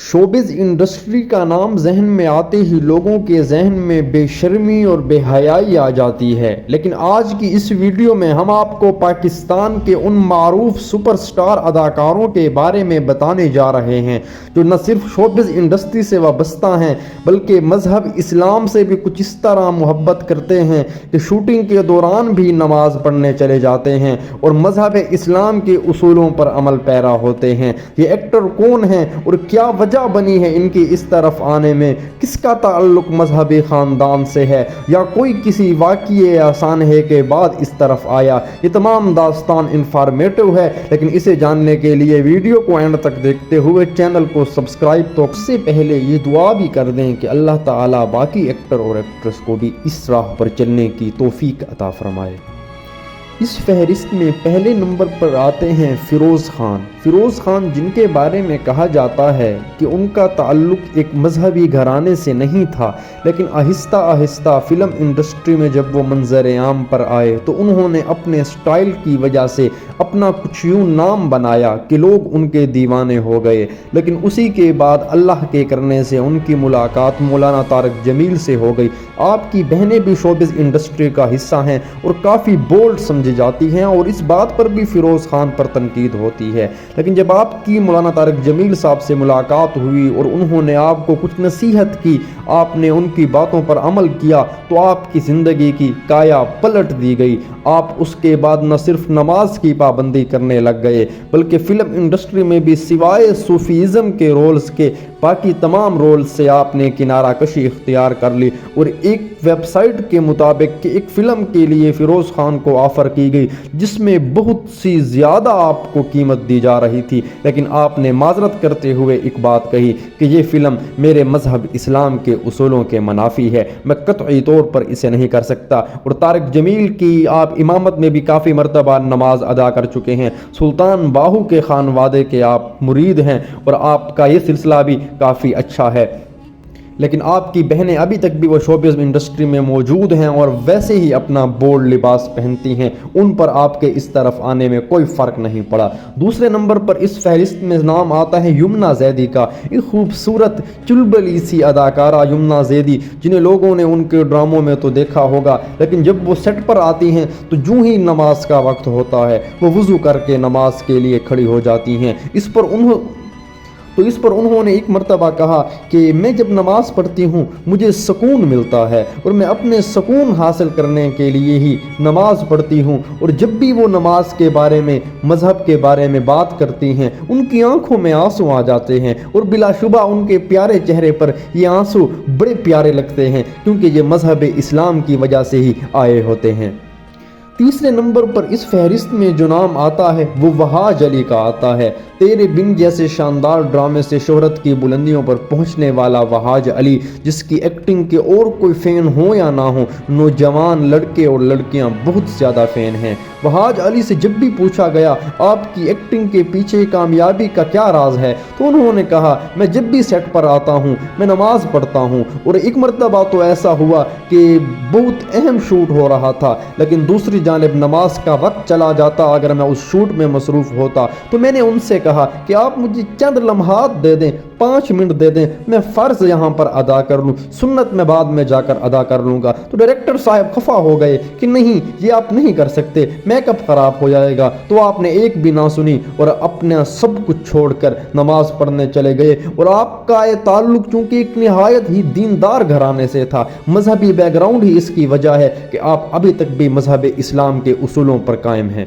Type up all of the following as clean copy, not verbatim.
Showbiz industry کا نام ذہن میں آتے ہی لوگوں کے ذہن میں بے شرمی اور بے حیائی آ جاتی ہے، لیکن آج کی اس ویڈیو میں ہم آپ کو پاکستان کے ان معروف سپر سٹار اداکاروں کے بارے میں بتانے جا رہے ہیں جو نہ صرف شوبز انڈسٹری سے وابستہ ہیں بلکہ مذہب اسلام سے بھی کچھ اس طرح محبت کرتے ہیں کہ شوٹنگ کے دوران بھی نماز پڑھنے چلے جاتے ہیں اور مذہب اسلام کے اصولوں پر عمل پیرا ہوتے ہیں۔ یہ ایکٹر کون ہیں اور کیا وجہ بنی ہے ان کی اس طرف آنے میں؟ کس کا تعلق مذہبی خاندان سے ہے یا کوئی کسی واقعے یا سانحے کے بعد اس طرف آیا؟ یہ تمام داستان انفارمیٹو ہے، لیکن اسے جاننے کے لیے ویڈیو کو اینڈ تک دیکھتے ہوئے چینل کو سبسکرائب تو اس سے پہلے یہ دعا بھی کر دیں کہ اللہ تعالیٰ باقی ایکٹر اور ایکٹریس کو بھی اس راہ پر چلنے کی توفیق عطا فرمائے۔ اس فہرست میں پہلے نمبر پر آتے ہیں فیروز خان۔ فیروز خان جن کے بارے میں کہا جاتا ہے کہ ان کا تعلق ایک مذہبی گھرانے سے نہیں تھا، لیکن آہستہ آہستہ فلم انڈسٹری میں جب وہ منظر عام پر آئے تو انہوں نے اپنے سٹائل کی وجہ سے اپنا کچھ یوں نام بنایا کہ لوگ ان کے دیوانے ہو گئے، لیکن اسی کے بعد اللہ کے کرنے سے ان کی ملاقات مولانا طارق جمیل سے ہو گئی۔ آپ کی بہنیں بھی شوبز انڈسٹری کا حصہ ہیں اور کافی بولڈ سمجھی جاتی ہیں اور اس بات پر بھی فیروز خان پر تنقید ہوتی ہے، لیکن جب آپ کی مولانا طارق جمیل صاحب سے ملاقات ہوئی اور انہوں نے آپ کو کچھ نصیحت کی، آپ نے ان کی باتوں پر عمل کیا تو آپ کی زندگی کی کایا پلٹ دی گئی۔ آپ اس کے بعد نہ صرف نماز کی پابندی کرنے لگ گئے بلکہ فلم انڈسٹری میں بھی سوائے صوفیزم کے رولز کے باقی تمام رولز سے آپ نے کنارہ کشی اختیار کر لی، اور ایک ویب سائٹ کے مطابق کہ ایک فلم کے لیے فیروز خان کو آفر کی گئی جس میں بہت سی زیادہ آپ کو قیمت دی جا رہی تھی، لیکن آپ نے معذرت کرتے ہوئے ایک بات کہی کہ یہ فلم میرے مذہب اسلام کے اصولوں کے منافی ہے، میں قطعی طور پر اسے نہیں کر سکتا۔ اور طارق جمیل کی آپ امامت میں بھی کافی مرتبہ نماز ادا کر چکے ہیں، سلطان باہو کے خانوادے کے آپ مرید ہیں اور آپ کا یہ سلسلہ بھی کافی اچھا ہے، لیکن آپ کی بہنیں ابھی تک بھی وہ شوبز انڈسٹری میں موجود ہیں اور ویسے ہی اپنا بولڈ لباس پہنتی ہیں، ان پر آپ کے اس طرف آنے میں کوئی فرق نہیں پڑا۔ دوسرے نمبر پر اس فہرست میں نام آتا ہے یمنا زیدی کا۔ ایک خوبصورت چلبلی سی اداکارہ یمنا زیدی جنہیں لوگوں نے ان کے ڈراموں میں تو دیکھا ہوگا، لیکن جب وہ سیٹ پر آتی ہیں تو جو ہی نماز کا وقت ہوتا ہے وہ وضو کر کے نماز کے لیے کھڑی ہو جاتی ہیں۔ اس پر انہوں نے ایک مرتبہ کہا کہ میں جب نماز پڑھتی ہوں مجھے سکون ملتا ہے اور میں اپنے سکون حاصل کرنے کے لیے ہی نماز پڑھتی ہوں، اور جب بھی وہ نماز کے بارے میں مذہب کے بارے میں بات کرتی ہیں ان کی آنکھوں میں آنسو آ جاتے ہیں، اور بلا شبہ ان کے پیارے چہرے پر یہ آنسو بڑے پیارے لگتے ہیں کیونکہ یہ مذہب اسلام کی وجہ سے ہی آئے ہوتے ہیں۔ تیسرے نمبر پر اس فہرست میں جو نام آتا ہے وہ وہاج علی کا آتا ہے۔ تیرے بن جیسے شاندار ڈرامے سے شہرت کی بلندیوں پر پہنچنے والا وہاج علی، جس کی ایکٹنگ کے اور کوئی فین ہو یا نہ ہو، نوجوان لڑکے اور لڑکیاں بہت زیادہ فین ہیں۔ وہاج علی سے جب بھی پوچھا گیا آپ کی ایکٹنگ کے پیچھے کامیابی کا کیا راز ہے تو انہوں نے کہا میں جب بھی سیٹ پر آتا ہوں میں نماز پڑھتا ہوں، اور ایک مرتبہ تو ایسا ہوا کہ بہت اہم شوٹ ہو رہا تھا لیکن دوسری جانب نماز کا وقت چلا جاتا، اگر میں اس شوٹ میں مصروف ہوتا تو میں نے ان سے کہا کہ آپ مجھے چند لمحات دے دیں، 5 منٹ دے دیں، میں فرض یہاں پر ادا کر لوں، سنت میں بعد میں جا کر ادا کر لوں گا۔ تو ڈائریکٹر صاحب خفا ہو گئے کہ نہیں یہ آپ نہیں کر سکتے، میک اپ خراب ہو جائے گا، تو آپ نے ایک بھی نہ سنی اور اپنا سب کچھ چھوڑ کر نماز پڑھنے چلے گئے۔ اور آپ کا یہ تعلق چونکہ ایک نہایت ہی دیندار گھرانے سے تھا، مذہبی بیک گراؤنڈ ہی اس کی وجہ ہے کہ آپ ابھی تک بھی مذہب اسلام کے اصولوں پر قائم ہیں۔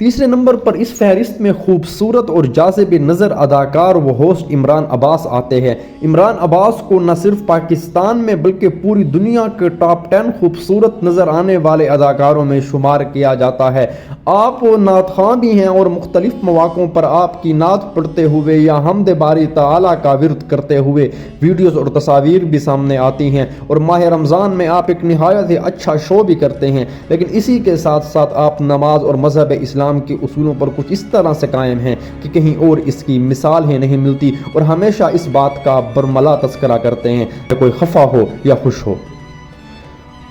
تیسرے نمبر پر اس فہرست میں خوبصورت اور جاذب نظر اداکار و ہوسٹ عمران عباس آتے ہیں۔ عمران عباس کو نہ صرف پاکستان میں بلکہ پوری دنیا کے ٹاپ 10 خوبصورت نظر آنے والے اداکاروں میں شمار کیا جاتا ہے۔ آپ نعت خواں بھی ہیں اور مختلف مواقعوں پر آپ کی نعت پڑھتے ہوئے یا حمد باری تعالیٰ کا ورد کرتے ہوئے ویڈیوز اور تصاویر بھی سامنے آتی ہیں، اور ماہ رمضان میں آپ ایک نہایت ہی اچھا شو بھی کرتے ہیں، لیکن اسی کے ساتھ ساتھ آپ نماز اور مذہب اسلام کے اصولوں پر کچھ اس طرح سے قائم ہیں کہ کہیں اور اس کی مثال ہی نہیں ملتی، اور ہمیشہ اس بات کا برملا تذکرہ کرتے ہیں کہ کوئی خفا ہو یا خوش ہو۔